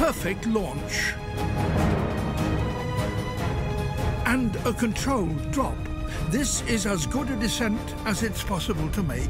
perfect launch. And a controlled drop. This is as good a descent as it's possible to make.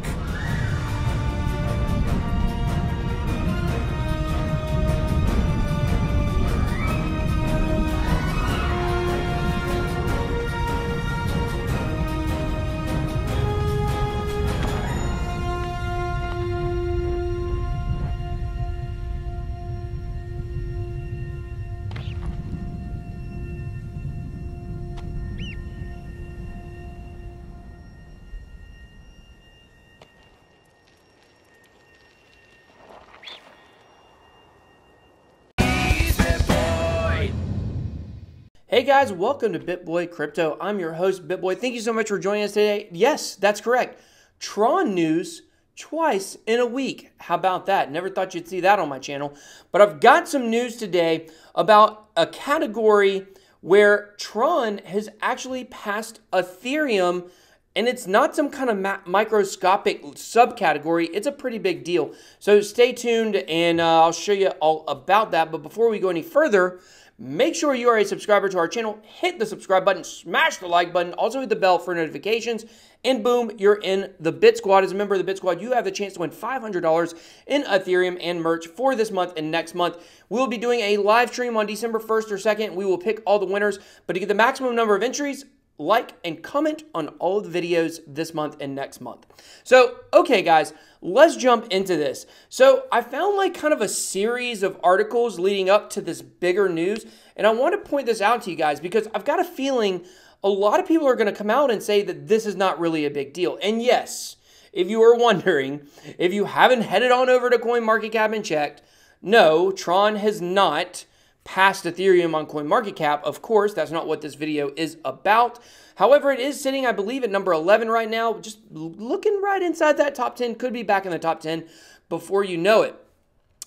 Hey guys, welcome to BitBoy Crypto. I'm your host, BitBoy. Thank you so much for joining us today. Yes, that's correct. Tron news twice in a week. How about that? Never thought you'd see that on my channel. But I've got some news today about a category where Tron has actually passed Ethereum, and it's not some kind of microscopic subcategory. It's a pretty big deal. So stay tuned, and I'll show you all about that. But before we go any further, make sure you are a subscriber to our channel. Hit the subscribe button, smash the like button, also hit the bell for notifications, and boom, you're in the Bit Squad. As a member of the Bit Squad, you have the chance to win $500 in Ethereum and merch for this month and next month. We will be doing a live stream on December 1st or 2nd. We will pick all the winners, but to get the maximum number of entries, like and comment on all of the videos this month and next month. So, okay guys, let's jump into this. So I found like kind of a series of articles leading up to this bigger news, and I want to point this out to you guys because I've got a feeling a lot of people are going to come out and say that this is not really a big deal. And yes, if you are wondering, if you haven't headed on over to CoinMarketCap and checked, no, Tron has not passed Ethereum on CoinMarketCap. Of course, that's not what this video is about. However, it is sitting, I believe, at number 11 right now. Just looking right inside that top 10. Could be back in the top 10 before you know it.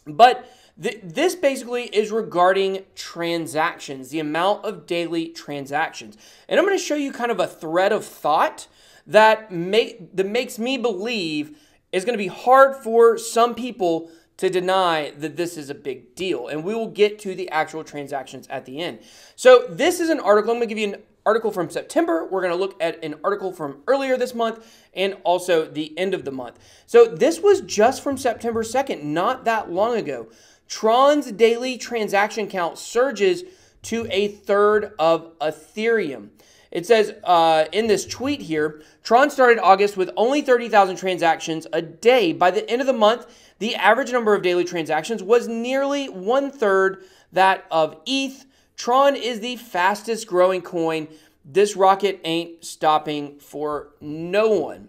But this basically is regarding transactions, the amount of daily transactions. And I'm going to show you kind of a thread of thought that makes me believe is going to be hard for some people to deny that this is a big deal. And we will get to the actual transactions at the end. So this is an article. I'm going to give you an article from September. We're going to look at an article from earlier this month and also the end of the month. So this was just from September 2nd, not that long ago. Tron's daily transaction count surges to a third of Ethereum. It says in this tweet here, Tron started August with only 30,000 transactions a day. By the end of the month, the average number of daily transactions was nearly 1/3 that of ETH. Tron is the fastest growing coin. This rocket ain't stopping for no one.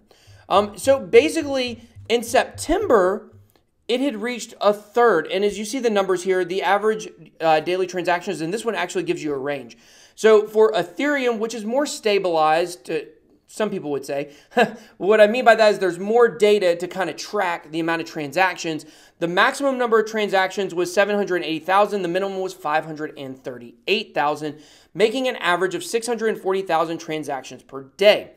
So basically, in September, it had reached a third. And as you see the numbers here, the average daily transactions, and this one actually gives you a range. So for Ethereum, which is more stabilized, some people would say, what I mean by that is there's more data to kind of track the amount of transactions. The maximum number of transactions was 780,000. The minimum was 538,000, making an average of 640,000 transactions per day.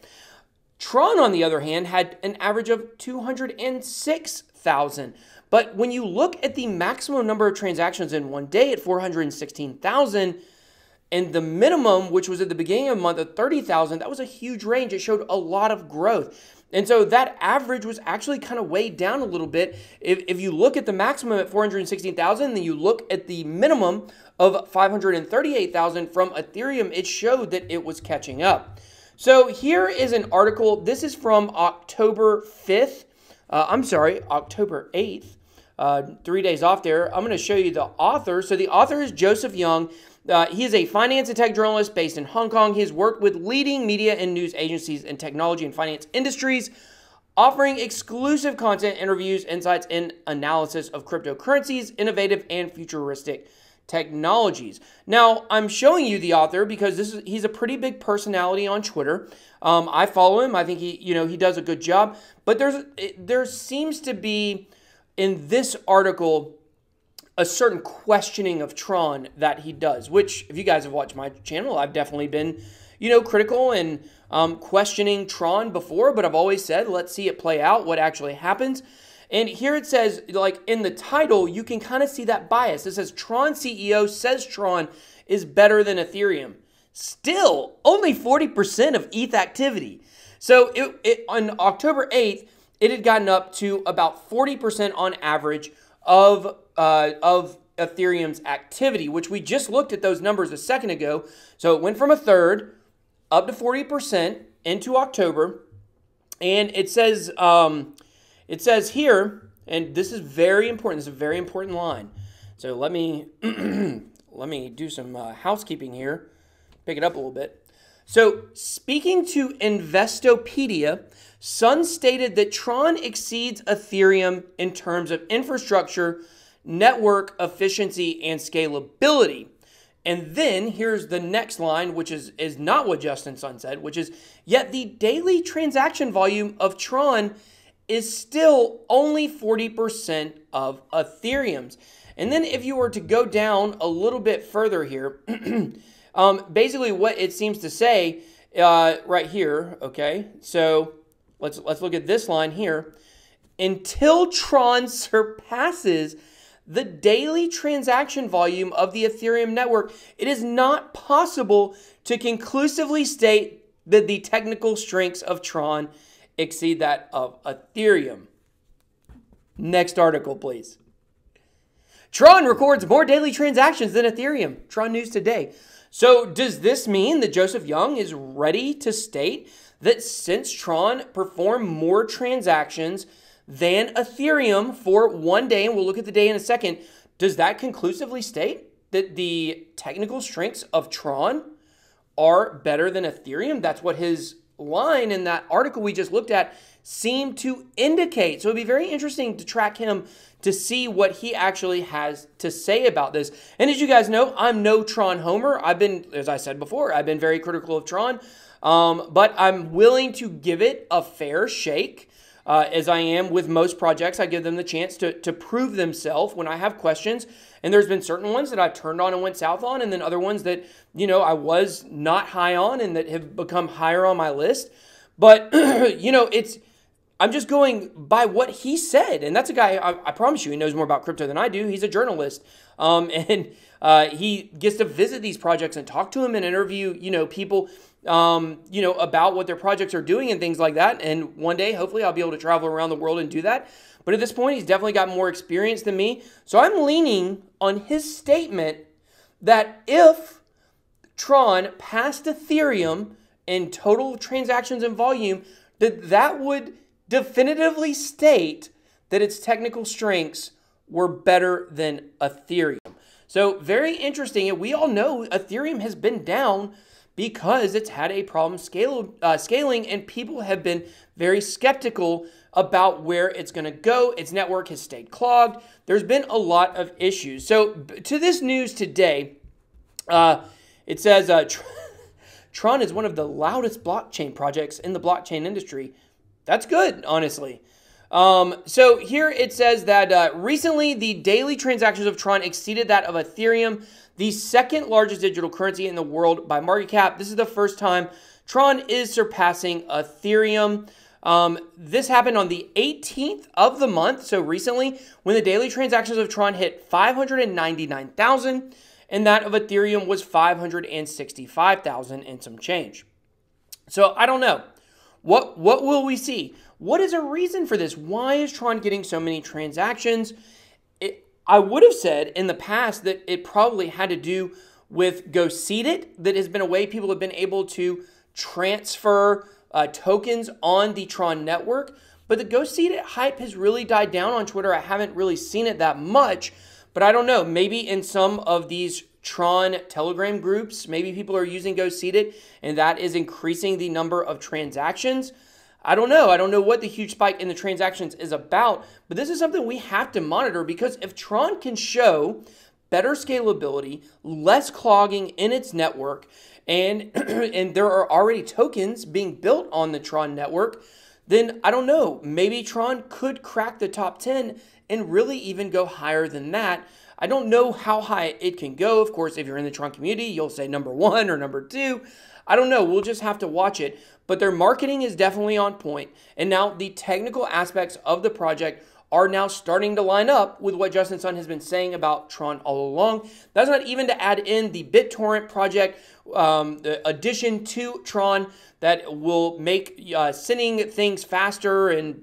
Tron, on the other hand, had an average of 206,000. But when you look at the maximum number of transactions in one day at 416,000, and the minimum, which was at the beginning of the month of 30,000, that was a huge range. It showed a lot of growth. And so that average was actually kind of weighed down a little bit. If you look at the maximum at 416,000, then you look at the minimum of 538,000 from Ethereum, it showed that it was catching up. So here is an article. This is from October 5th. October 8th. 3 days off there. I'm going to show you the author. So the author is Joseph Young. He is a finance and tech journalist based in Hong Kong. He has worked with leading media and news agencies in technology and finance industries, offering exclusive content, interviews, insights, and analysis of cryptocurrencies, innovative and futuristic technologies. Now, I'm showing you the author because he's a pretty big personality on Twitter. I follow him. I think he does a good job. But there seems to be in this article a certain questioning of Tron that he does, which if you guys have watched my channel, I've definitely been, critical and questioning Tron before, but I've always said, let's see it play out, what actually happens. And here it says, like in the title, you can kind of see that bias. It says Tron CEO says Tron is better than Ethereum. Still, only 40% of ETH activity. So on October 8th, it had gotten up to about 40% on average of Ethereum's activity, which we just looked at those numbers a second ago. So it went from a third up to 40% into October. And it says here, and this is very important. This is a very important line. So let me let me do some housekeeping here. Pick it up a little bit. So speaking to Investopedia, Sun stated that Tron exceeds Ethereum in terms of infrastructure, network efficiency, and scalability. And then here's the next line, which is not what Justin Sun said, which is, yet the daily transaction volume of Tron is still only 40% of Ethereum's. And then if you were to go down a little bit further here, basically what it seems to say right here, okay, so let's look at this line here. Until Tron surpasses the daily transaction volume of the Ethereum network, it is not possible to conclusively state that the technical strengths of Tron exceed that of Ethereum. Next article, please. Tron records more daily transactions than Ethereum. Tron News Today. So does this mean that Joseph Young is ready to state that since Tron performed more transactions than Ethereum for one day, and we'll look at the day in a second, does that conclusively state that the technical strengths of Tron are better than Ethereum? That's what his line in that article we just looked at seemed to indicate. So it'd be very interesting to track him to see what he actually has to say about this. And as you guys know, I'm no Tron homer. I've been, as I said before, I've been very critical of Tron, but I'm willing to give it a fair shake. As I am with most projects, I give them the chance to prove themselves when I have questions. And there's been certain ones that I've turned on and went south on, and then other ones that, I was not high on and that have become higher on my list. But, I'm just going by what he said. And that's a guy, I promise you, he knows more about crypto than I do. He's a journalist. And he gets to visit these projects and talk to them and interview, people, about what their projects are doing and things like that. And one day, hopefully, I'll be able to travel around the world and do that. But at this point, he's definitely got more experience than me. So I'm leaning on his statement that if Tron passed Ethereum in total transactions and volume, that would definitively state that its technical strengths were better than Ethereum. So very interesting. And we all know Ethereum has been down because it's had a problem scaling, and people have been very skeptical about where it's going to go. Its network has stayed clogged. There's been a lot of issues. So to this news today, it says Tron is one of the loudest blockchain projects in the blockchain industry. That's good, honestly. So here it says that recently the daily transactions of Tron exceeded that of Ethereum, the second largest digital currency in the world by market cap. This is the first time Tron is surpassing Ethereum. This happened on the 18th of the month, so recently, when the daily transactions of Tron hit 599,000, and that of Ethereum was 565,000 and some change. So I don't know. What will we see? What is a reason for this? Why is Tron getting so many transactions? I would have said in the past that it probably had to do with Go Seed It. That has been a way people have been able to transfer tokens on the Tron network. But the Go Seed It hype has really died down on Twitter. I haven't really seen it that much. But I don't know. Maybe in some of these Tron Telegram groups, maybe people are using Go Seed It, and that is increasing the number of transactions. I don't know. I don't know what the huge spike in the transactions is about, but this is something we have to monitor, because if Tron can show better scalability, less clogging in its network, and there are already tokens being built on the Tron network, then I don't know. Maybe Tron could crack the top 10 and really even go higher than that. I don't know how high it can go. Of course, if you're in the Tron community, you'll say number 1 or number 2. I don't know. We'll just have to watch it. But their marketing is definitely on point. And now the technical aspects of the project are now starting to line up with what Justin Sun has been saying about Tron all along. That's not even to add in the BitTorrent project, the addition to Tron that will make sending things faster. And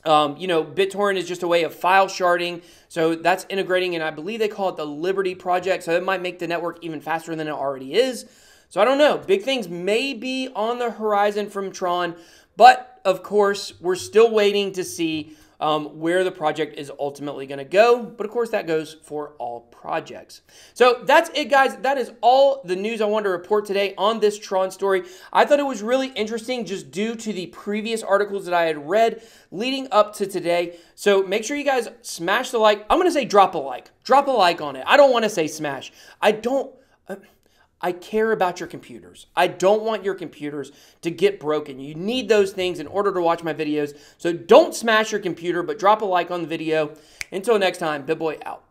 BitTorrent is just a way of file sharding. So that's integrating, and I believe they call it the Liberty project. So that might make the network even faster than it already is. So I don't know. Big things may be on the horizon from Tron, but of course, we're still waiting to see where the project is ultimately going to go. But of course, that goes for all projects. So that's it, guys. That is all the news I wanted to report today on this Tron story. I thought it was really interesting just due to the previous articles that I had read leading up to today. So make sure you guys smash the like. I'm going to say drop a like. Drop a like on it. I don't want to say smash. I care about your computers. I don't want your computers to get broken. You need those things in order to watch my videos. So don't smash your computer, but drop a like on the video. Until next time, BitBoy out.